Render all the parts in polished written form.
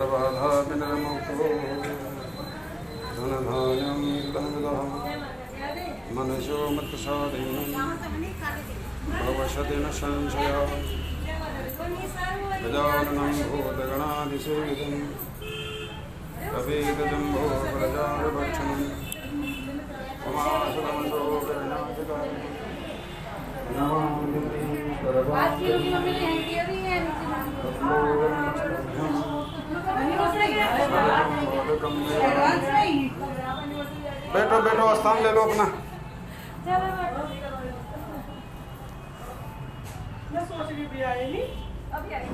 सर्वबाधाविनिर्मुक्तो धनधान्यं धनविदः मनुष्यो मत्प्रसादेन भवशति न संशयः गजाननं भूतगणाधिसेवितं कपितजम्बो प्रजाभक्षणं उमासुरमसो गणनाधिकारं नमामि बैठो बैठो स्थान ले लो अपना। मैं सोच रही भी आई नहीं अभी आई।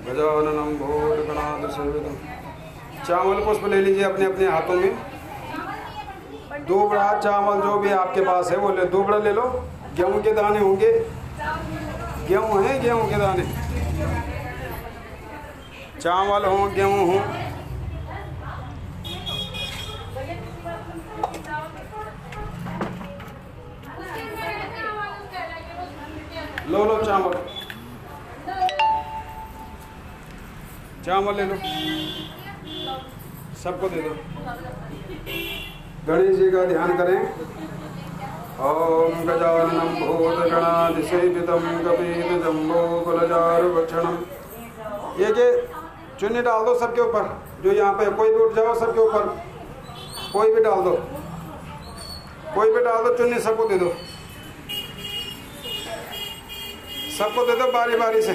गजाननं भूतगणाधिसेवितं। चावल पुष्प ले लीजिए अपने अपने हाथों में। दो बड़ा चावल जो भी आपके पास है वो ले, दो बड़ा ले लो। गेहूं के दाने होंगे, गेहूं हैं, गेहूं के दाने, चावल हो, गेहूं हो। लो लो चावल, चावल ले लो, सबको दे दो। गणेश जी का ध्यान करें। ओम गजाननं भूतगणाधिसेवितं कपितजम्बोफलचारुभक्षणम्। ये चुन्नी डाल दो सबके ऊपर, जो यहाँ पे कोई भी उठ जाओ सबके ऊपर, कोई भी डाल दो, कोई भी डाल दो चुन्नी, सबको दे दो, सबको दे दो बारी बारी से।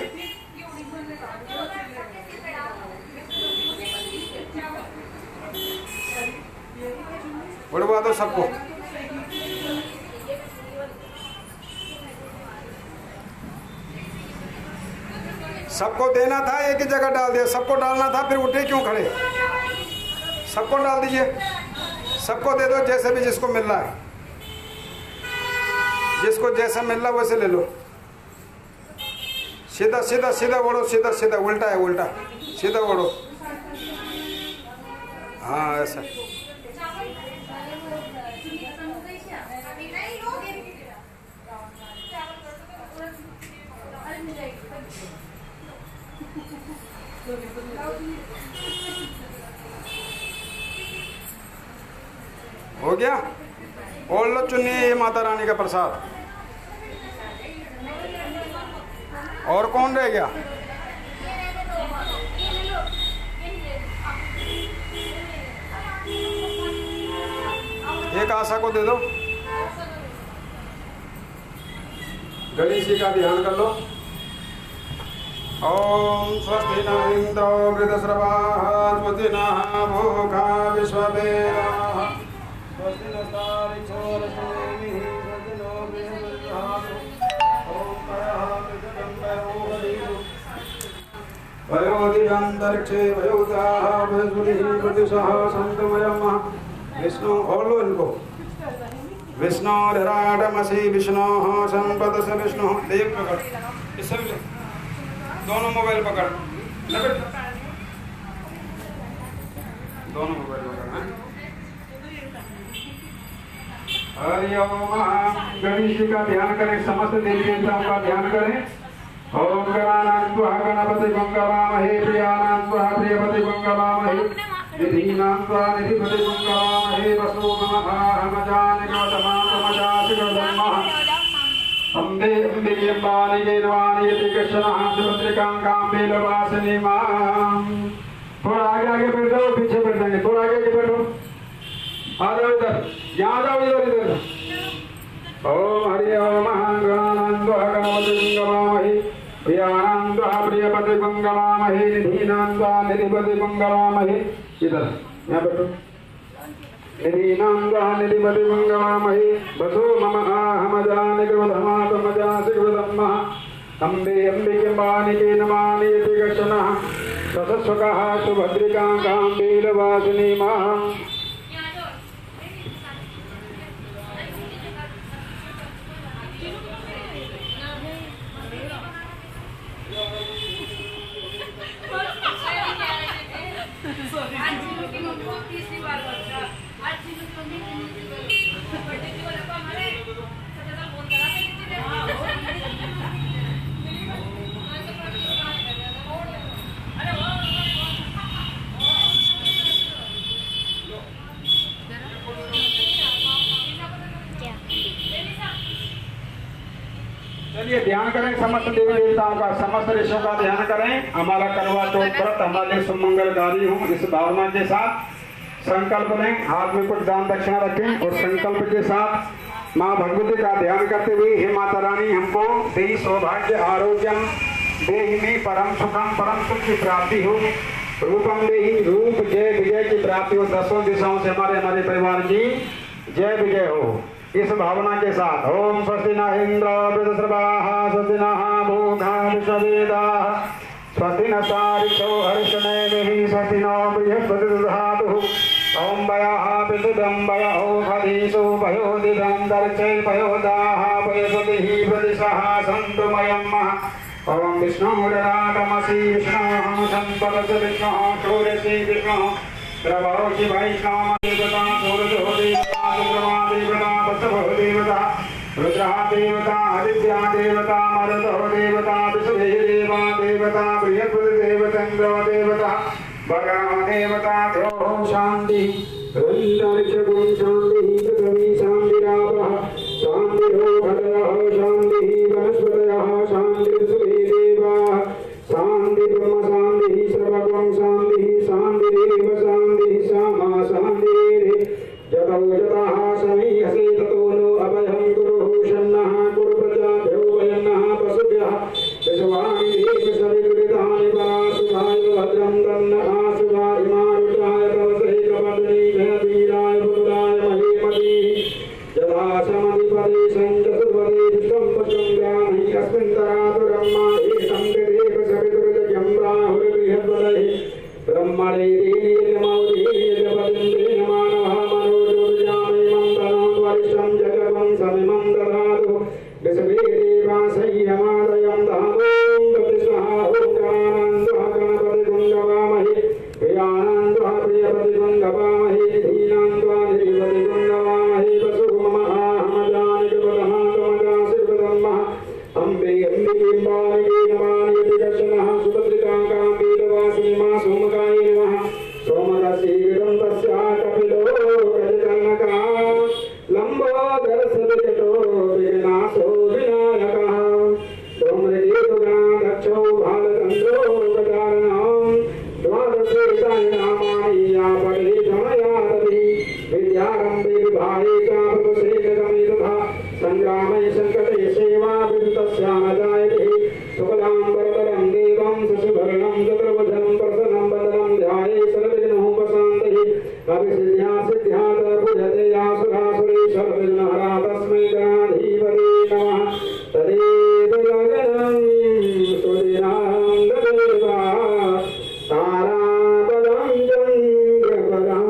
उड़वा दो सबको। सबको देना था, एक ही जगह डाल दिया, सबको डालना था, फिर उठे क्यों खड़े? सबको डाल दीजिए, सबको दे दो, जैसे भी जिसको मिल रहा है, जिसको जैसा मिल रहा वैसे ले लो। सीधा सीधा सीधा ओढ़ो, सीधा सीधा, उल्टा है उल्टा, सीधा ओढ़ो। हाँ ऐसा। हो गया? ओढ़ लो चुन्नी, ये माता रानी का प्रसाद। और कौन रह गया? एक आशा को दे दो। गणेश जी का ध्यान कर लो। ओम स्वस्ति न इंद्रो वृद्धश्रवाः स्वस्ति नः भूखा विश्ववेदाः स्वस्ति नस्तारिक्षो रश्मिः स्वस्ति नो बृहस्पतिर्दधातु ओम पयः विद्युतं वयोदिव्यान्तरिक्षे वयोदाः बृहस्पतिः प्रत्युषः सन्तमयम् विष्णु। और लो इनको। विष्णुर्हराटमसि विष्णोः संपदस्य विष्णुः। देव पकड़, इससे भी दोनों मोबाइल पकड़, दोनों मोबाइल पकड़। हरि ओम। गणेश जी का ध्यान करें, समस्त देवी देवताओं का ध्यान करें। ओम गणानां त्वा गणपति गंगावामहे प्रियानां त्वा प्रियपति गंगावामहे निधीनां त्वा निधिपति गंगावामहे वसुमहामजानिकतमातमजातिकधर्मः अम्बे अम्बिकेम्बालिके नवानि यति कृष्णः सुभद्रिकां बेलवासिनी मां। थोड़ा आगे आगे बैठ जाओ, पीछे बैठ जाएंगे, थोड़ा आगे आगे बैठो, आ जाओ इधर, यहाँ जाओ, इधर इधर। ओम हरि ओम गणानां प्रियानान्द्वः गणपतिं गवामहे प्रियानान्द्वः प्रियपतिं गवामहे निधीनान्द्वः निधिपतिं गवामहे इधर यहाँ बैठो निधीनान्द्वः निधिपतिं गवामहे वसो मम आहमजानिकृतमातमजासिकृतम्मः अम्बे अम्बिकेम्बानिके नमानियति गच्छनः सतस्वकः सुभद्रिकाङ्कां वीरवासिनी महा चलिए ध्यान करें समस्त देवी देवताओं का समस्त ऋषियों का ध्यान करें। हमारा करवा चौथ व्रत हमारे लिए सुमंगलकारी हो इस भावना के साथ संकल्प लें। हाथ में कुछ दान दक्षिणा रखें और संकल्प के साथ माँ भगवती का ध्यान करते हुए हे माता रानी हमको देही सौभाग्य आरोग्यम देही में परम सुखम परम सुख की प्राप्ति हो। रूपम देही रूप जय विजय की प्राप्ति हो। दसों दिशाओं से हमारे परिवार की जय विजय हो। इस भावना के साथ ओम स्वस्ति न इंद्र वृद्धश्रवाः स्वस्ति नः भूखा विश्ववेदाः स्वस्ति न सारिषो हर्षनेमिः स्वस्ति नो बृहस्पति दधातुः ओम वयः पितृदं वयो खदीसो भयो दिदं दर्चै पयोदाः पयसतिः प्रदिशः सन्तु मयम् ओम विष्णुरराटमसि विष्णुः सम्पदस विष्णुः षोडशी विष्णुः प्रभोषि वैष्णव देवता सूरजो देवता चन्द्रमा देवता वसवो देवता रुद्रः देवता आदित्या देवता मरुतो देवता विष्णुः देवा देवता बृहस्पति देवतेन्द्रो देवता वरुणो देवता द्योः शान्तिः अन्तरिक्षगुं शान्तिः पृथिवी शान्तिरापः शान्तिरो भद्रः शान्तिः वनस्पतयः शान्तिर्विश्वे देवाः शान्ति ब्रह्म शान्तिः सर्वगुं शान्तिः शान्तिरेव शान्तिः सामा शान्तिरेव जतौ जतः समीयसे ततो नो अभयं कुरु शन्नः कुरु प्रजाभ्यो वयन्नः पशुभ्यः विश्वानि देव सविदुरितानि पराशुभाय भद्रं तन्न आशुभाय मारुताय तवसे कपदनी भयवीराय पुरुषाय महीमती यथा समधिपदे सञ्चसुपदे विश्वं पशुं ग्रामहि अस्मिन् तरातुरम्मा एकं देव सविदुर्जयं राहुर्बृहद्वदे ब्रह्मणे देवी नमोदेवी जपतिं मानवः मनोजोर्जामि मन्दनं वरिष्ठं जगवं समिमं दधातु विश्वे देवा संयमादयं धामों प्रतिष्ठः ओंकारानन्दः गणपतिं गवामहे प्रियानन्दः प्रियपतिं गवामहे धीनान्दः निधिपतिं गवामहे वसु मम आहमजानिकृतः तमजासिकृतम् अम्बे अम्बिके बालिके नमानियति दर्शनः सुभद्रिकाङ्कां वीरवासिनी मा सोमकायै नमः सोमरसीकृतं तस्याः कपिलो गजकर्णकः लम्बोदरसविकटो विघ्नासो विनायकः धूम्रकेतुगणाध्यक्षो भालचन्द्रो गजाननः द्वादशेतानि नामानि या पठे धमयादपि विद्यारम्भे विभागे च प्रभुसेकगमे तथा सङ्ग्रामे सङ्कटे सेवा विदुतस्या न जायते शुक्लां वरदरं देवं शशिवर्णं चतुर्भुजं प्रसन्नं वदनं ध्याये सर्वविघ्नोपशान्तये अभिसिद्ध्या सिद्ध्यात् पूजते आसुरासुरेश्वरविघ्नहरा तस्मै गणाधिपते नमः तदेतदगणं सुदिनां ददेवा तारापदं चन्द्रपदं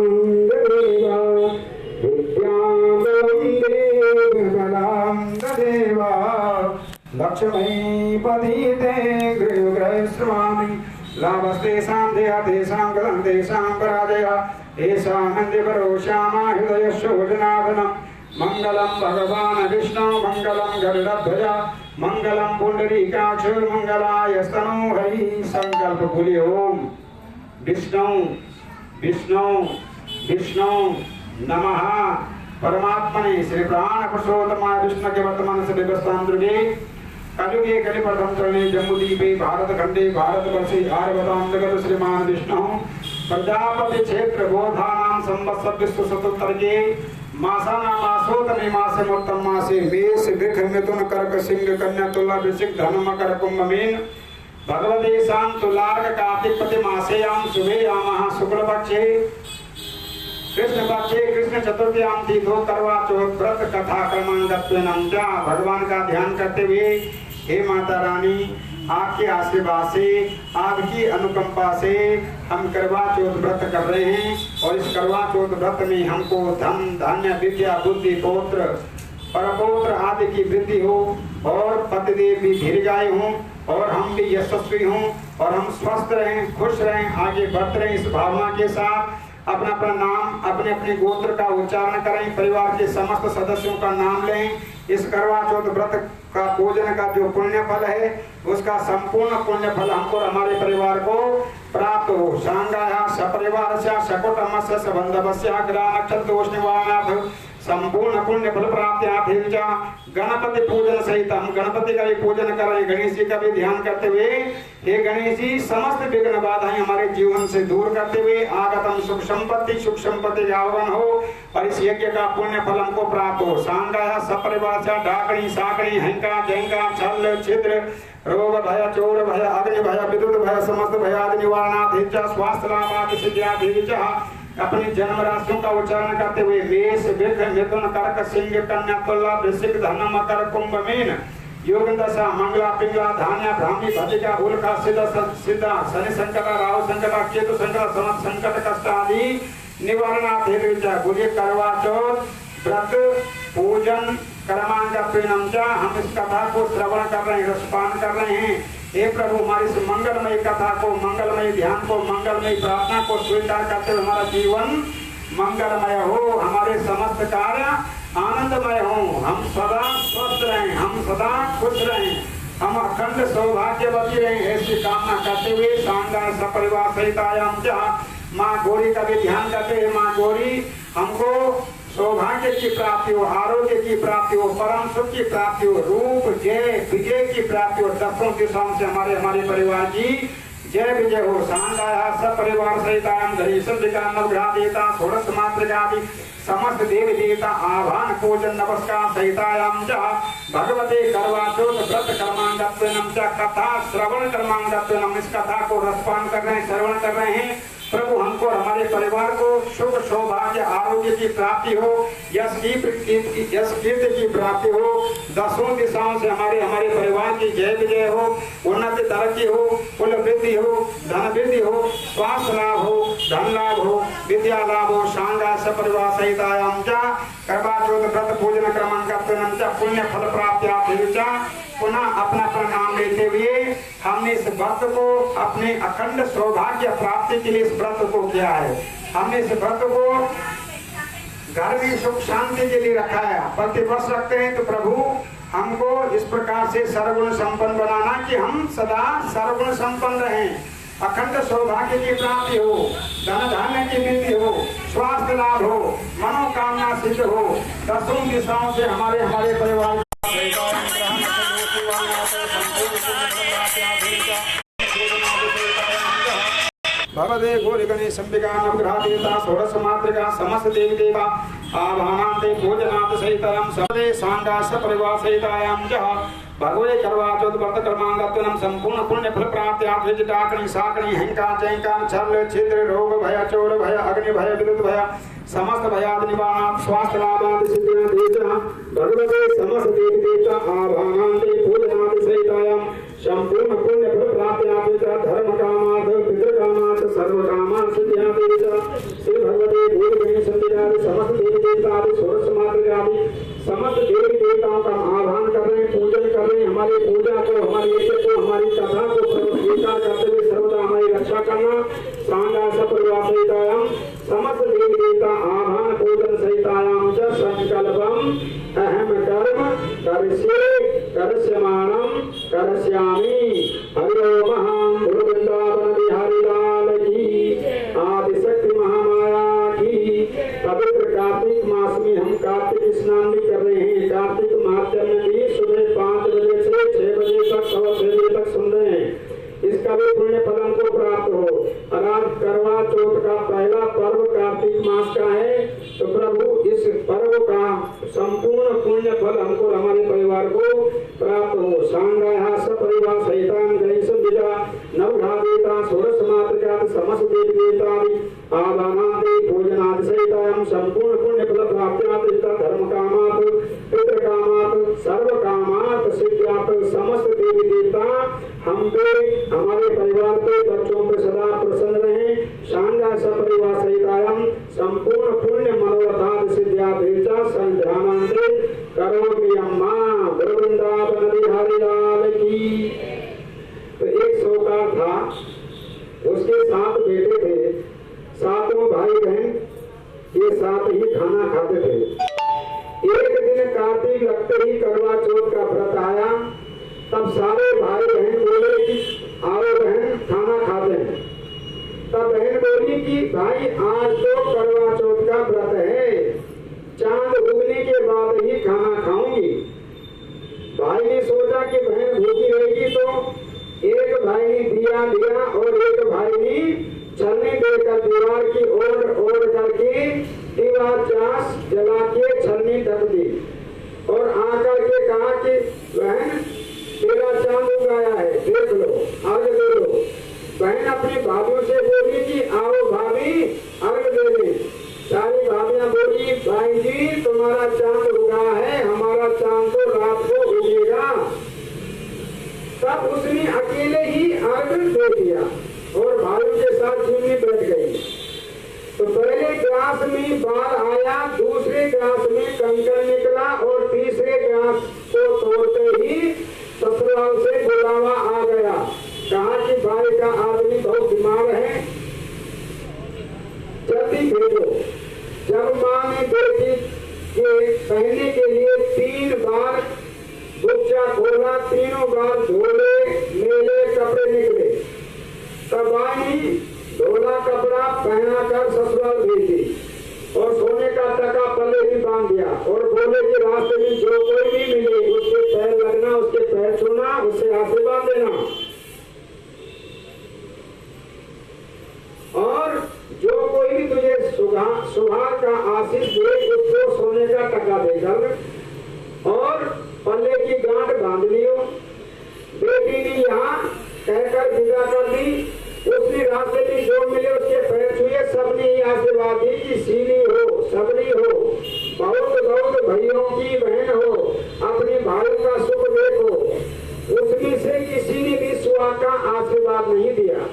ददेवा विद्यां देवपदं ददेवा लक्ष्मीपतिते गृहस्वामी लाभस्तेषां देहातेषां गतं तेषां पराजयः येषां नन्द्यकरो श्यामा हृदयशोभनाथनं मङ्गलं भगवान् विष्णु मङ्गलं गरुडध्वज मङ्गलं पुण्डरीकाक्ष मङ्गलाय स्तनो हरि संकल्प बोलिए ओम विष्णु विष्णु विष्णु नमः परमात्मने श्री प्राण पुरुषोत्तमाय विष्णु के वर्तमान से व्यवस्थांतुके कलियुगे कलि प्रथम चरणे जम्बूद्वीपे भारत खंडे भारतवर्षे आर्यवतां जगत श्रीमान विष्णु प्रजापति क्षेत्र गोधानां संवत्सर विश्व शतोत्तर के मासाना मासोतमे मासे मोत्तम मासे मेष वृष मिथुन कर्क सिंह कन्या तुला वृश्चिक धनु मकर कुंभ मीन भगवते शाम तुलार्क कार्तिक पति मासेयाम शुभे यामः शुक्ल पक्षे कृष्ण पक्षे कृष्ण चतुर्थीयाम तीर्थो करवा चौथ व्रत कथा क्रमांगत्वेन च भगवान का ध्यान करते हुए हे माता रानी आपके आशीर्वाद से आपकी अनुकंपा से हम करवा चौथ व्रत कर रहे हैं और इस करवा चौथ व्रत में हमको धन धान्य विद्या बुद्धि पौत्र परपौत्र आदि की वृद्धि हो और पतिदेव भी दीर्घायु हों और हम भी यशस्वी हों और हम स्वस्थ रहें खुश रहें आगे बढ़ते रहें इस भावना के साथ अपना अपना नाम अपने अपने गोत्र का उच्चारण करें परिवार के समस्त सदस्यों का नाम लें इस करवा चौथ व्रत का पूजन का जो पुण्य फल है उसका संपूर्ण पुण्य फल हमको और हमारे परिवार को प्राप्त हो सांगाया सपरिवार से सकुटुंबस्य सबंधवस्य ग्रह नक्षत्र निवारणार्थ संपूर्ण पुण्य फल प्राप्त गणपति पूजन सहित हम गणपति का भी पूजन कर रहे हैं गणेश जी का भी ध्यान करते हुए हे गणेश जी समस्त विघ्न बाधाएं हमारे जीवन से दूर करते हुए आगतम सुख संपत्ति आगमन हो और इस यज्ञ का पुण्य फल हमको प्राप्त हो सांगाया सपरिवार से डाकणी साकणी हंका जंका छल छिद्र रोग भय चोर भय अग्नि भय विद्युत भय समस्त भयादि निवारणार्थ स्वास्थ्य लाभ सिद्ध्यादि अपनी जन्म राशियों का उच्चारण करते हुए मेष वृष मिथुन कर्क सिंह कन्या तुला वृश्चिक धनु मकर कुंभ मीन योग दशा मंगला पिंगला धान्य ब्राह्मी भजिका उल्का सिद्धा शनि संकट राहु संकट केतु संकट समस्त संकट कष्ट आदि निवारणार्थ बोलिए करवा चौथ व्रत पूजन कर्मांग हम इस कथा को श्रवण कर रहे हैं रसपान कर रहे हैं हे प्रभु हमारी इस मंगलमय कथा को मंगलमय ध्यान को मंगलमय प्रार्थना को स्वीकार करते हुए हमारा जीवन मंगलमय हो हमारे समस्त कार्य आनंदमय हो हम सदा स्वस्थ रहें हम सदा खुश रहें हम अखंड सौभाग्यवती रहें ऐसी कामना करते हुए शानदार सपरिवार सहित आयाम माँ गौरी का भी ध्यान करते हुए माँ गौरी हमको सौभाग्य की प्राप्ति हो आरोग्य की प्राप्ति हो परम सुख की प्राप्ति हो रूप जय विजय की प्राप्ति हो दसों दिशाओं से हमारे परिवार की जय विजय हो शानदार सब परिवार सहित नवग्रह देवता षोडश मातृका आदि समस्त देवी देवता आह्वान पूजन नमस्कार सहितायाम भगवते करवा चौथ व्रत कर्मांगत्वेन कथा श्रवण कर्मांगत्वेन इस कथा को रसपान कर रहे हैं श्रवण कर रहे हैं प्रभु हमको और हमारे परिवार को सुख सौभाग्य आरोग्य की प्राप्ति हो यश कीर्ति की प्राप्ति हो दसों दिशाओं से हमारे परिवार की जय विजय हो उन्नति तरक्की हो कुल वृद्धि हो धन वृद्धि हो स्वास्थ्य लाभ हो धन लाभ हो विद्या लाभ हो शानदार सपरिवार सहित आयाम करवा चौथ व्रत पूजन क्रमांक पुण्य फल प्राप्त पुनः अपना नाम लेते हुए हमने इस व्रत को अपने अखंड सौभाग्य प्राप्ति के लिए इस व्रत को किया है हमने इस व्रत को घर में सुख शांति के लिए रखा है प्रतिवर्ष रखते हैं तो प्रभु हमको इस प्रकार से सर्वगुण संपन्न बनाना कि हम सदा सर्वगुण संपन्न रहें अखंड सौभाग्य की प्राप्ति हो धन धान्य की वृद्धि हो स्वास्थ्य लाभ हो मनोकामना सिद्ध हो दसों दिशाओं से हमारे परिवार भगवते गौरी गणेश अंबिका नवग्रह देवता षोडश मातृका समस्त देवी देवा आभानान्ते भोजनात् सहितरं सपदे सांगा सपरिवार सहितायां भगवते करवा चौथ व्रत कर्मांगत्वेन संपूर्ण पुण्य फल प्राप्ति डाकणी साकणी हंका चैंका छल छिद्र रोग भय चोर भय अग्नि भय विद्युत भय समस्त भयादि निवारणार्थ स्वास्थ्य लाभादि सिद्धियां देता भगवते समस्त देवी देवता आभानान्ते भोजनात् सहितायां संपूर्ण पुण्य फल प्राप्ति धर्म कामार्थ पितृ कामार्थ सर्व कामार्थ सिद्धियां देता श्री भगवते गौरी गणेश अंबिका समस्त देवी देवता षोडश मातृका समस्त देवी देवताओं का आह्वान कर रहे हैं पूजन कर रहे हैं हमारी पूजा को हमारी यज्ञ को हमारी कथा को स्वीकार करते हुए सर्वदा हमारी रक्षा करना शानदार सपरिवार सहितायाम समस्त देवी देवता आह्वान पूजन सहितायाम च संकल्पम अहम कर्म करिष्यामि हरि ओम वृंदावन बिहारी लाल की आदिशक्ति महामाया की पवित्र कार्तिक मास में हम कार्तिक स्नान भी कर रहे हैं कार्तिक माध्यम में भी सुबह 5 बजे से 6 बजे तक 6 बजे तक सुन रहे हैं इसका भी पुण्य फल हमको प्राप्त हो अगर करवा चौथ का पहला पर्व कार्तिक मास का है तो प्रभु इस पर्व हम पे, हमारे परिवार पे, बच्चों पे सदा प्रसन्न रहे। शांगा सपरिवार सहितायम संपूर्ण पुण्य मनोरथाद सिद्ध्या भेचा संध्यानांते करोमि अम्मा वृंदावन बिहारी लाल की। तो एक साहूकार था, उसके 7 बेटे थे, 7 भाई बहन ये साथ ही खाना खाते थे। एक दिन कार्तिक लगते ही करवा चौथ का व्रत आया, तब सारे भाई बहन बोले कि आओ बहन खाना खाते हैं। तब बहन बोली कि भाई आज तो करवा चौथ का व्रत है, चांद उगने के बाद ही खाना खाऊंगी। भाई ने सोचा कि बहन भूखी रहेगी, तो एक भाई ने दिया लिया और एक भाई ने छलनी देकर दीवार की ओढ़ करके दीवार चास जला के छलनी ढक दी और आकर के कहा कि बहन तेरा चांद उगाया है, देख लो, अर्घ दे लो। बहन अपनी भाभियों से बोली कि आओ भाभी अर्घ दे दे। सारी भाभियां बोली भाई जी तुम्हारा चांद उगा है, हमारा चांद तो रात को उगेगा। तब उसने अकेले ही अर्घ दे दिया और भाइयों के साथ झूमी बैठ गई। तो पहले ग्लास में बाल आया, दूसरे ग्लास में कंकड़ निकला और तीसरे ग्लास को तोड़ते ही ससुराल से बुलावा आ गया। कहा कि भाई का आदमी बहुत बीमार है, जल्दी भेजो। जब माँ ने बेटी के पहनने के लिए 3 बार गुच्चा खोला, तीनों बार झोले मेले कपड़े निकले। तब आई धोला कपड़ा पहनाकर ससुराल भेज दी और सोने का टका पल्ले भी बांध दिया और बोले कि रास्ते में जो कोई भी मिले उसके पैर लगना, उसके पैर छूना, उससे आशीर्वाद देना और जो कोई भी तुझे सुहाग का आशीष दे उसको सोने का टका देकर और पल्ले की गांठ बांध लियो। बेटी ने यहाँ कहकर विदा कर दी। उसने रास्ते में जो मिले उसके पैर छुए, सबने ही आशीर्वाद दी कि सीली हो, सबरी हो, बहुत बहुत भाइयों की बहन हो, अपने भाइयों का सुख देखो। उसमें से किसी ने भी सुहाग का आशीर्वाद नहीं दिया।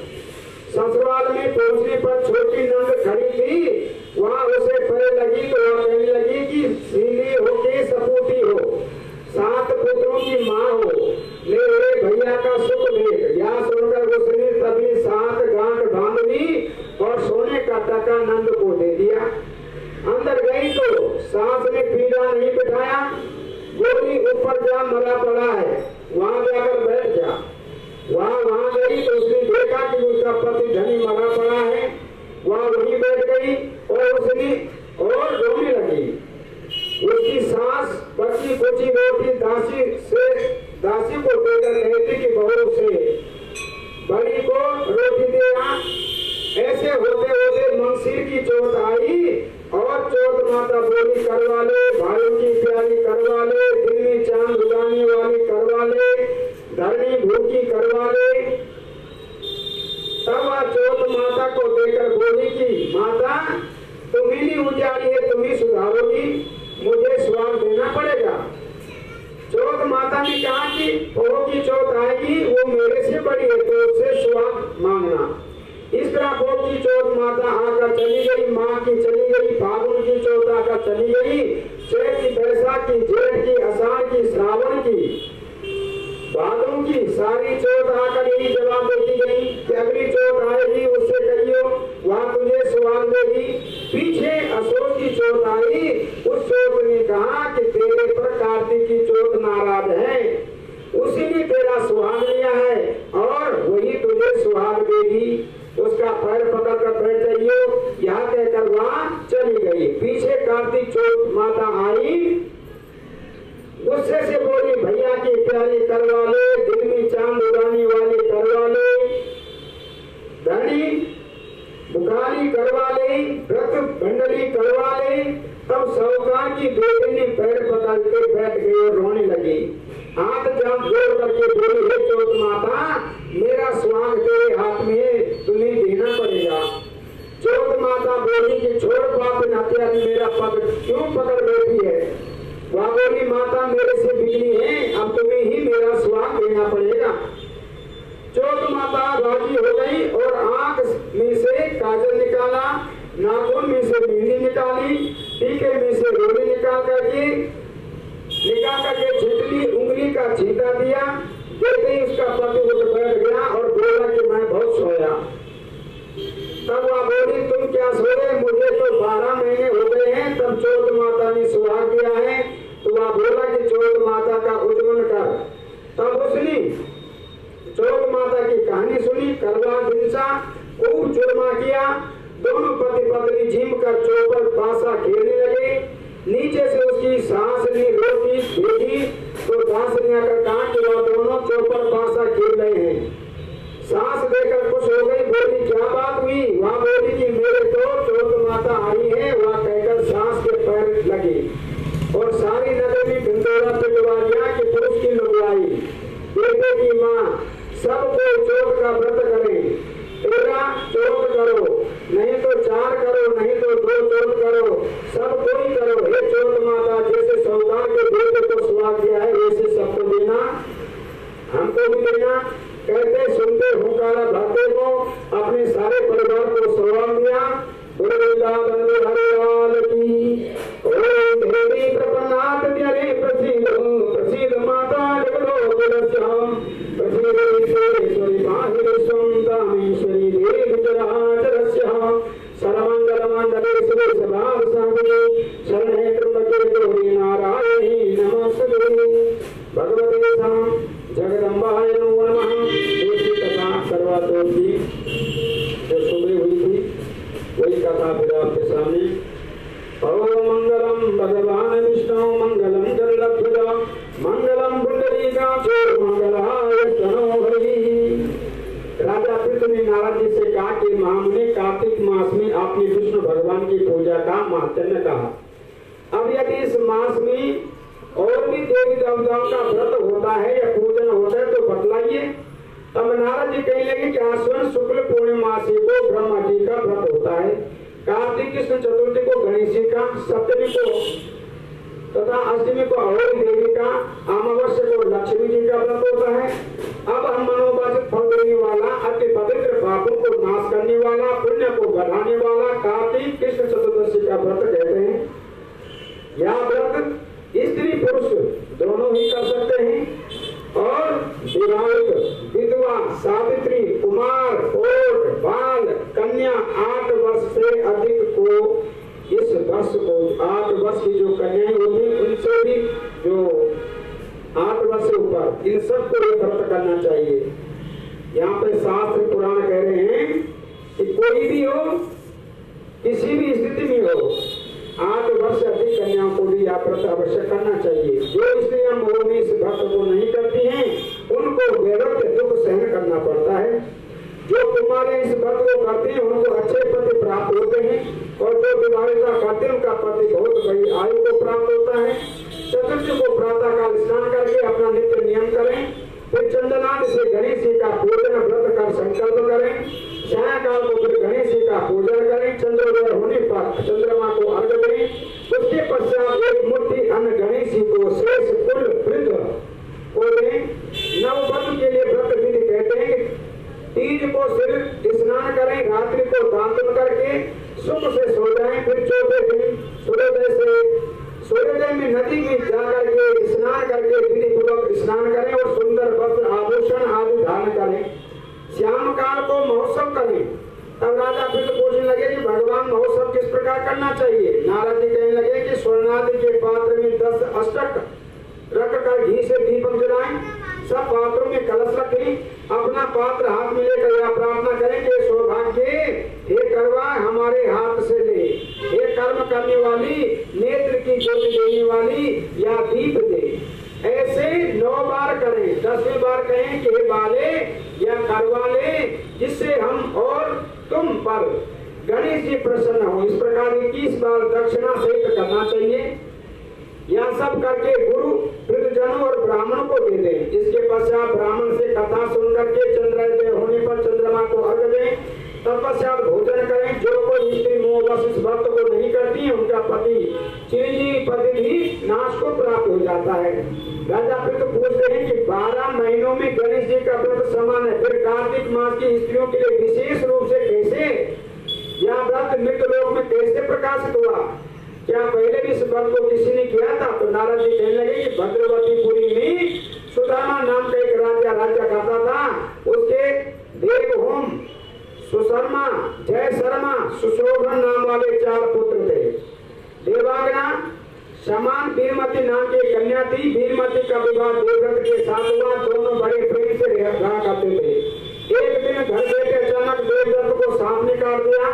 ससुराल में पहुंचने पर छोटी नंद खड़ी थी, वहाँ उसे पैर लगी तो वह कहने लगी कि सीली हो के सपूती हो, 7 पुत्रों की माँ हो, मेरे भैया का सुख देख। यह सुनकर उसने तभी 7 गांठ बांध ली और सोने का टका नंद को दे दिया। अंदर गई तो सास ने पीड़ा नहीं बिठाया, बोली ऊपर जा मरा पड़ा है, वहां जाकर बैठ जा। वहां गई तो उसने देखा कि उसका पति धनी मरा पड़ा है, वहां वहीं बैठ गई और उसने और रोने लगी। उसकी सास बची कुची रोटी दासी को देकर कहती कि बहू से बड़ी को रोटी दे आ। ऐसे होते होते मंगसीर की चौथ आई और चौथ माता बोली करवा ले, भाइयों की प्यारी करवा ले, दिन में चांद उगाने वाली करवा ले, धरनी भूखी करवा ले। तब वह चौथ माता को देकर बोली कि माता तुम्ही उजाड़ी है, तुम्ही सुधारोगी, मुझे स्वाद देना पड़ेगा। चौथ माता ने कहा कि बहू की चौथ आएगी, वो मेरे से बड़ी है तो उससे स्वाद मांगना। इस तरह बहू की चौथ माता आकर चली गई, माँ की चली गई, फागुन की चौथ आकर चली गई, चैत की, बैसाख की, जेठ की, आषाढ़ की, श्रावण की, भादों की, सारी चौथ आकर यही जवाब देती गई कि अगली चौथ आएगी उससे कहियो, वहाँ तुझे स्वाद देगी। पीछे अशोक की चौथ आई, उस चौथ ने कहा कि तेरे पर कार्तिक की चौथ नाराज है, उसी ने तेरा सुहाग लिया है और वही तुझे सुहाग देगी, उसका पैर पकड़ कर बैठ जाइयो, यहाँ कहकर वहाँ चली गई। पीछे कार्तिक चौथ माता आई, गुस्से से बोली भैया की प्यारी करवा ले, दिन में चांद उड़ाने वाली करवा ले, धनी बुखारी करवा ले, व्रत भंडली करवा ले। तब साहूकार की बेटी ने पैर पकड़ के बैठ गई और रोने लगी, हाथ जाम जोड़ करके बोली हे चौथ माता, मेरा सुहाग तेरे हाथ में, तुम्हें देना पड़ेगा। चौथ माता बोली कि छोड़ पाप नात्या, मेरा पग क्यों पकड़ बैठी है। वह बोली माता मेरे से बिगड़ी है, अब तुम्हें ही मेरा सुहाग देना पड़ेगा। माता राजी हो गई और आंख में से काजल निकाला, नाखून में से मेहंदी निकाली, टीके में से रोली निकाल करके झिटली उंगली का छींटा दिया। जैसे ही उसका पति उठ बैठ गया और बोला कि मैं बहुत सोया। तब वह बोली तुम क्या सोए, मुझे तो 12 महीने हो गए हैं, तब चौथ माता ने सुहाग दिया है। तो वह बोला कि चौथ माता का उज्जवल कर। तब उसने चौथ माता की कहानी सुनी, करवा दिनसा खूब चूरमा किया। दोनों पति पत्नी झीम कर चौपर पासा खेलने लगे। नीचे से उसकी सास ने रोटी भेजी तो दास ने आकर कहा कि वह दोनों चौपर पासा खेल रहे हैं। सास देखकर खुश हो गई, बोली क्या बात हुई? वह बोली कि मेरे तो चौथ माता आई है। वह कहकर सास के पैर लगे और सारी नगर में ढिंडोरा पिटवा दिया कि पुरुष की लुगाई, बेटे की माँ, सबको चौथ का व्रत करें। तेरा चौथ करो, नहीं तो 4 करो, नहीं तो 2 चौथ करो, सब कोई करो। हे चौथ माता, जैसे सौदार के बेटे को सुहाग दिया है वैसे सबको देना, हमको भी देना। कहते सुनते हुकारा भाते को अपने सारे परिवार को सौगात दिया। हरियाल की ओम देवी प्रपन्नाथ रे प्रसीद माता जगलो कुलश्याम प्रसीदेश्वरी बाहिर दामेश्वरी देव चराचरस्याम सर्वमंगल मंगले शिवे सभाव साधिके शरणे त्र्यंबके गौरी नारायणी नमस्ते। भगवते साम जगदम्बाय नमो नमः। दूसरी कथा करवाचौथ की जो सुबह हुई थी वही कथा फिर आपके सामने। ओम मंगलम भगवान विष्णु मंगलम गरुड़ध्वज मंगलम पुंडरीकाक्षो मंगलाय तनोहरि। राजा पृथु ने नारद जी से कहा कि महामुनि कार्तिक मास में आपने विष्णु भगवान की पूजा का महात्म्य कहा। अब यदि इस मास में और भी देवी देवताओं का व्रत होता है या पूजन होता है तो बतलाइए। तब नारद जी कहने लगे कि आश्विन शुक्ल पूर्णिमासी को ब्रह्मा जी का व्रत होता है, कार्तिक कृष्ण चतुर्थी को गणेश जी का, सप्तमी को तथा अष्टमी को अहोरी देवी का, अमावस्या को लक्ष्मी जी का व्रत होता है। अब हम मनोवांछित फल देने वाला, अति पवित्र पापों को नाश करने वाला, पुण्य को बढ़ाने वाला कार्तिक कृष्ण चतुर्दशी का व्रत कहते हैं। यह व्रत स्त्री पुरुष दोनों ही कर सकते हैं और विवाहित विधवा, सावित्री, कुमार, कोट, बाल, कन्या 8 वर्ष से अधिक को इस वर्ष को 8 वर्ष की जो कन्याएं होती हैं उनसे भी जो 8 वर्ष से ऊपर इन सबको ये व्रत करना चाहिए। यहाँ पे शास्त्र पुराण कह रहे हैं कि कोई भी हो, किसी भी स्थिति में हो, 8 वर्ष से अधिक कन्याओं को भी यह व्रत अवश्य करना चाहिए। जो स्त्रियां मोह में इस व्रत को नहीं करती हैं उनको वैरक्त दुख सहन करना पड़ता है। जो कुमारे इस व्रत को करते हैं उनको अच्छे पति प्राप्त होते हैं और जो विवाहिता करते हैं उनका पति बहुत बड़ी आयु को प्राप्त होता है। चतुर्थी को प्रातः काल स्नान करके अपना नित्य नियम करें, फिर चंदनादि से गणेश जी का पूजन व्रत कर संकल्प करें। सायंकाल को फिर गणेश जी का पूजन करें। चंद्रोदय होने पर चंद्रमा को अर्घ्य दें। उसके पश्चात एक मुट्ठी अन्न गणेश जी को शेष कुल वृद्ध को दें। नववधु के लिए व्रत विधि कहते हैं। तीज को सिर स्नान करें, रात्रि को दांतन करके सुख से सो जाएं। फिर चौथे दिन सूर्योदय में नदी में जाकर के स्नान करके विधि पूर्वक स्नान करें और सुंदर वस्त्र आभूषण आदि धारण करें। श्याम काल को महोत्सव करें। तब राजा फिर पूछने लगे कि भगवान महोत्सव किस प्रकार करना चाहिए। नारद जी कहने लगे कि स्वर्णादि के पात्र में 10 अष्टक रखकर घी से दीपक जलाएं। सब पात्रों में कलश रखें। अपना पात्र हाथ में लेकर यह प्रार्थना करें कि सौभाग्य हे करवा हमारे हाथ से ले, हे कर्म करने वाली, नेत्र की ज्योति देने वाली या दीप दे। ऐसे 9 बार करें। 10वीं बार कहें कि हे बाले या करवा ले, जिससे हम और तुम पर गणेश जी प्रसन्न हो। इस प्रकार 21 बार दक्षिणा सहित करना चाहिए। यह सब करके गुरु वृद्धजनों और ब्राह्मण को दे दें। इसके पश्चात ब्राह्मण से कथा सुनकर के चंद्रोदय होने पर चंद्रमा को अर्घ्य दें। तत्पश्चात भोजन करें। जो कोई स्त्री मोहवश इस व्रत को नहीं करती है उनका पति चिरंजीवी पति भी नाश को प्राप्त हो जाता है। राजा फिर तो पूछते हैं कि 12 महीनों में गणेश जी का व्रत समान है, फिर कार्तिक मास की स्त्रियों के लिए विशेष रूप से कैसे यह व्रत मृतलोक में कैसे प्रकाशित हुआ? क्या पहले भी इस व्रत को किसी ने किया था? तो नारद जी कहने लगे कि भद्रवतीपुरी में सुदामा नाम का एक राजा राज्य करता था। उसके देवहोम, सुशर्मा, जय शर्मा, सुशोभन नाम वाले 4 पुत्र थे। देवांगना समान वीरमती नाम की कन्या थी। वीरमती का विवाह देवव्रत के साथ हुआ। दोनों बड़े प्रेम से रहा करते थे। एक दिन घर बैठे अचानक देवव्रत को सांप ने काट दिया,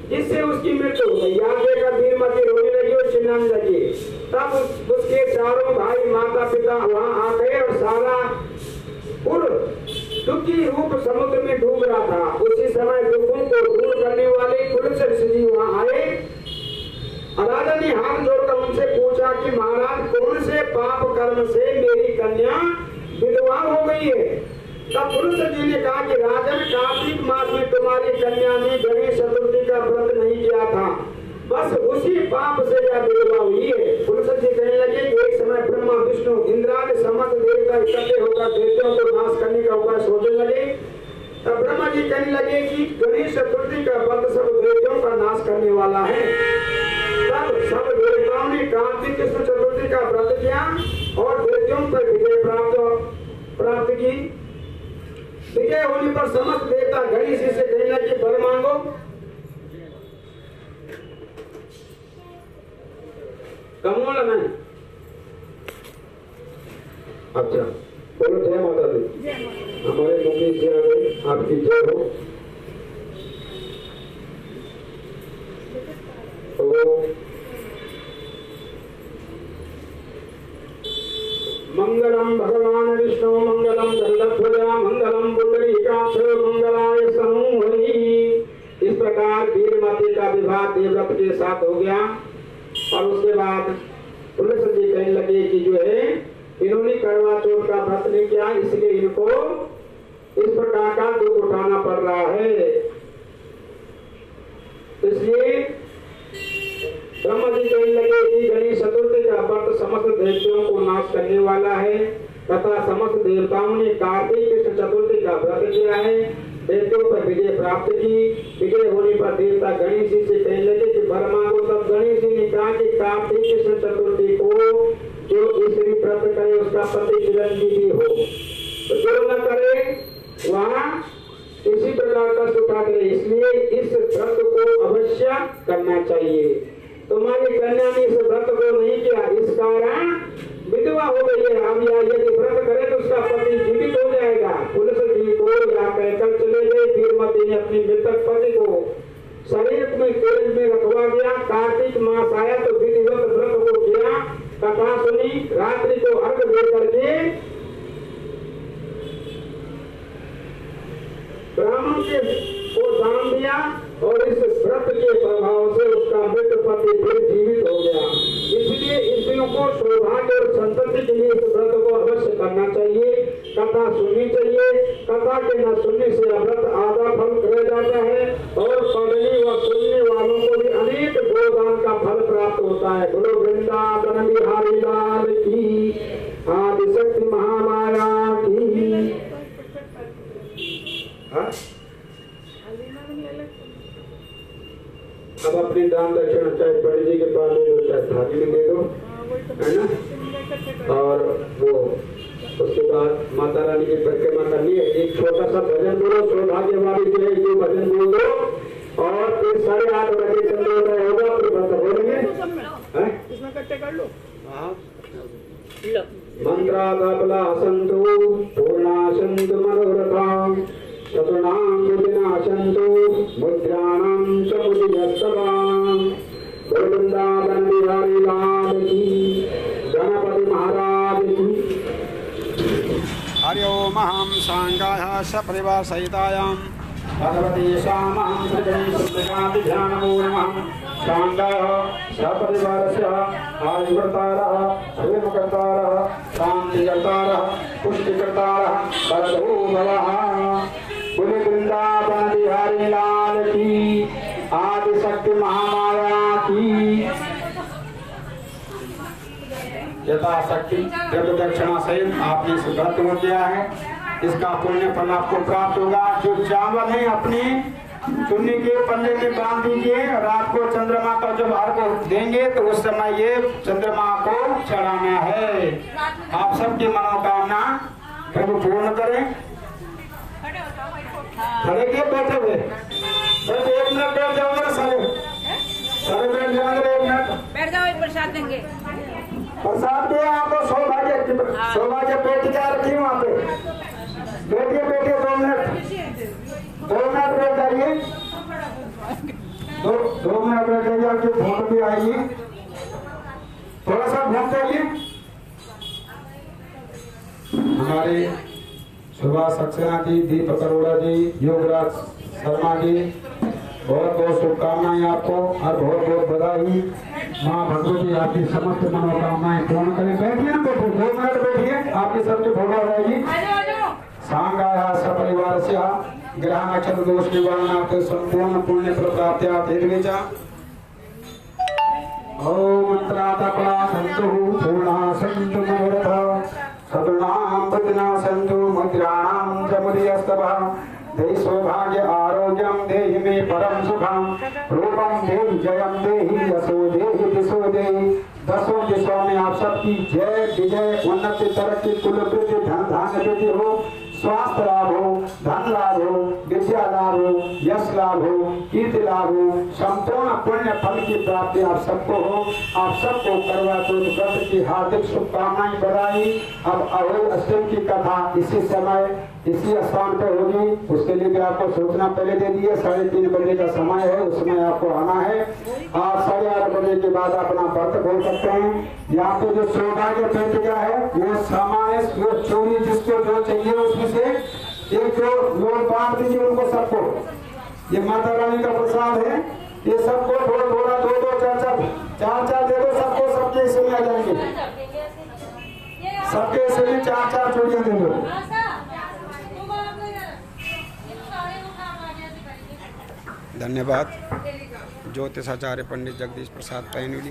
जिससे उसकी मृत्यु हो गई। याद देकर वीरमती रोने लगी और चिल्लाने लगी। तब उसके चारों भाई माता पिता वहां आ गए और सारा दुखी रूप समुद्र में डूब रहा था। उसी समय दुखों को दूर करने वाले पुलिस जी वहां आए। राजा ने हाथ जोड़कर उनसे पूछा कि महाराज, कौन से पाप कर्म से मेरी कन्या विधवा हो गई है? तब पुरुष जी ने कहा कि राजन, कार्तिक मास में तुम्हारी कन्या ने गणेश चतुर्थी का व्रत नहीं किया था, बस उसी पाप से यह विधवा हुई है। पुरुष जी कहने लगे कि एक समय ब्रह्मा, विष्णु, इंद्रादि समस्त देवता इकट्ठे होकर देवताओं को नाश करने का उपाय सोचने लगे। तब ब्रह्मा जी कहने लगे कि गणेश चतुर्थी का व्रत सब देवताओं का नाश करने वाला है। तब सब देवताओं ने कार्तिक कृष्ण चतुर्थी का व्रत किया और देवताओं पर विजय प्राप्त की। विजय होने पर समस्त देवता गणेश जी से कहने लगे, वर मांगो। कमोल में अच्छा बोलो, जय माता दी। हमारे मुकेश जी आ गए, आपकी जय हो। तो मंगलम भगवान विष्णु, मंगलम गरुड़ध्वजा, मंगलम पुंडरीकाक्ष, मंगलाय समूहनि। इस प्रकार वीरमती का विवाह देवव्रत के साथ हो गया। और उसके बाद तुलसी जी कहने लगे कि जो है इन्होंने करवा चौथ का व्रत नहीं किया, इसलिए इनको इस प्रकार का दुख उठाना पड़ रहा है। इसलिए ब्रह्मा जी कहने लगे कि गणेश चतुर्थी का व्रत समस्त देवताओं को नाश करने वाला है तथा समस्त देवताओं ने कार्तिक कृष्ण चतुर्थी का व्रत किया है, देवताओं पर विजय प्राप्त की। विजय होने पर देवता गणेश जी से कहने लगे कि वर मांगो। तब गणेश जी ने कहा कि कार्तिक कृष्ण चतुर्थी को जो स्त्री व्रत करे उसका पति चिरंजीवी हो, तो जो न करे वहाँ इसी प्रकार का सुख करे। इसलिए इस व्रत को अवश्य करना चाहिए। तुम्हारी कन्या ने इस व्रत को नहीं किया, इस कारण विधवा हो गई है। अब यदि व्रत करे तो उसका पति जीवित हो जाएगा। पुलिस जी को या कहकर चले गए। वीरमती ने अपने मृतक पति को शरीर में तेज में रखवा दिया। कार्तिक मास आया तो विधिवत व्रत को किया, कथा सुनी, रात्रि को अर्घ दे करके ब्राह्मण को दान दिया और इस व्रत के प्रभाव से उसका मृत पति फिर जीवित हो गया। इसलिए स्त्रियों को सौभाग्य और संतति के लिए इस व्रत को अवश्य करना चाहिए, कथा सुननी चाहिए। कथा के न सुनने से व्रत आधा फल रह जाता है और पढ़ने व सुनने वालों को भी अनेक गोदान का फल प्राप्त होता है। बोलो वृंदावन बिहारी लाल की, आदिशक्ति महामाया की। अब अपनी दान दक्षिणा चाहे पंडित जी के पास ले लो, चाहे थाली में दे दो, है ना। और वो उसके बाद माता रानी की परिक्रमा करनी है। एक छोटा सा भजन बोलो, सौभाग्यवादी जो है जो भजन बोल दो और फिर 8:30 बजे चंद्रोदय होगा, फिर व्रत बोलेंगे। इसमें इकट्ठे कर लो। मंत्रादापला संतो पूर्णासंतु मनोरथां चतुर्णां विनाशन्तु मुद्राणां च मुदियस्तवां। वृंदावन बिहारी लाल की, गणपति महाराज की। हरि ओम अहं सांगाय सपरिवार सहितायां भगवती श्यामहं श्रीगणेशोत्सवादि ध्यानपूर्वं सांगाय सपरिवारस्य आयुर्तारः प्रेमकर्तारः शान्तिकर्तारः पुष्टिकर्तारः वरदो भवः। बोले वृंदावन बिहारी लाल की, आदिशक्ति महामाया की। यथाशक्ति द्रव्य दक्षिणा सहित आपने इसे व्रत हो गया है, इसका पुण्य फल आपको प्राप्त होगा। जो चावल है अपनी चुन्नी के पल्ले में बांध दीजिए, रात को चंद्रमा का जब अर्घ देंगे तो उस समय ये चंद्रमा को चढ़ाना है। आप सबकी मनोकामना प्रभु पूर्ण करें। खड़े के बैठे हुए बस 1 मिनट बैठ जाओगे, सारे बैठ जाएंगे, 1 मिनट बैठ जाओ, एक प्रसाद देंगे। प्रसाद दिया आपको, सौभाग्य पेटिका रखी वहाँ पे, बैठिए 2 मिनट बैठ जाइए, 2 मिनट बैठ जाइए। आपकी फोन भी आएगी, थोड़ा सा घूम जाइए। हमारे सुभाष सक्सेना जी, दीपक अरोड़ा जी, योगराज शर्मा जी, बहुत बहुत शुभकामनाएं आपको और बहुत बहुत बधाई। माँ भगवती आपकी समस्त मनोकामनाएं पूर्ण करें। बैठिए ना, बैठिए 2 मिनट बैठिए, आपकी सबकी फोटो आ जाएगी। सांगाया सपरिवार से ग्रह नक्षत्र दोष निवारणार्थ संपूर्ण पुण्य फल प्राप्त्या देवचा ओम मंत्रातपला संतु पूर्णा संतु मनोरथ सदुनाम बदना संतु मुद्राणाम जमुदयस्तभा देहि सौभाग्य आरोग्यम देहि मे परम सुखम रूपम देहि जयम देहि यशो देहि दिशो देहि। 10 दिशाओं में आप सबकी जय विजय उन्नति तरक्की कुल वृद्धि धन धान्य वृद्धि हो, स्वास्थ्य लाभ हो, धन लाभ हो, विद्या लाभ हो, यश लाभ हो, कीर्ति लाभ हो, संपूर्ण पुण्य फल की प्राप्ति आप सबको हो। आप सबको करवा चौथ व्रत की हार्दिक शुभकामनाएं बधाई। अब अहोई अष्टमी की कथा इसी समय इसी स्थान पर होगी, उसके लिए भी आपको सूचना पहले दे दी है। 3:30 बजे का समय है, उसमें आपको आना है। आप 8:30 बजे के बाद अपना व्रत खोल सकते हैं। यहाँ पे जो सौभाग्य पेटिका है वो सामान है, वो चोरी जिसको जो चाहिए उसमें से एक जो लोग बांट दीजिए उनको सबको। ये माता रानी का प्रसाद है, ये सबको थोड़ा थोड़ा 2-2 4-4 दे दो सबको, सबके हिस्से में आ जाएंगे, सबके हिस्से में 4-4 चोरियां दे दो। धन्यवाद। ज्योतिषाचार्य पंडित जगदीश प्रसाद पैनुली,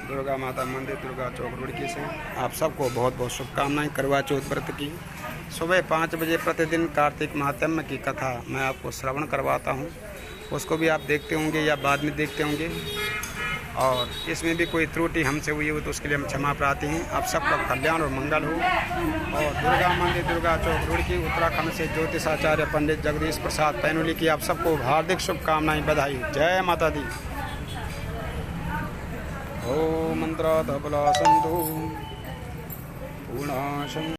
दुर्गा माता मंदिर, दुर्गा चौक, रुड़की से आप सबको बहुत बहुत शुभकामनाएं। करवा चौथ व्रत की सुबह 5 बजे प्रतिदिन कार्तिक महात्म्य की कथा मैं आपको श्रवण करवाता हूं, उसको भी आप देखते होंगे या बाद में देखते होंगे। और इसमें भी कोई त्रुटि हमसे हुई हो तो उसके लिए हम क्षमा प्रार्थी हैं। आप सबका कल्याण और मंगल हो। और दुर्गा मंदिर, दुर्गा चौक, रुड़की, उत्तराखंड से ज्योतिषाचार्य पंडित जगदीश प्रसाद पैनुली की आप सबको हार्दिक शुभकामनाएं बधाई। जय माता दी। ओम मंत्र धबला संधु पूर्णाशं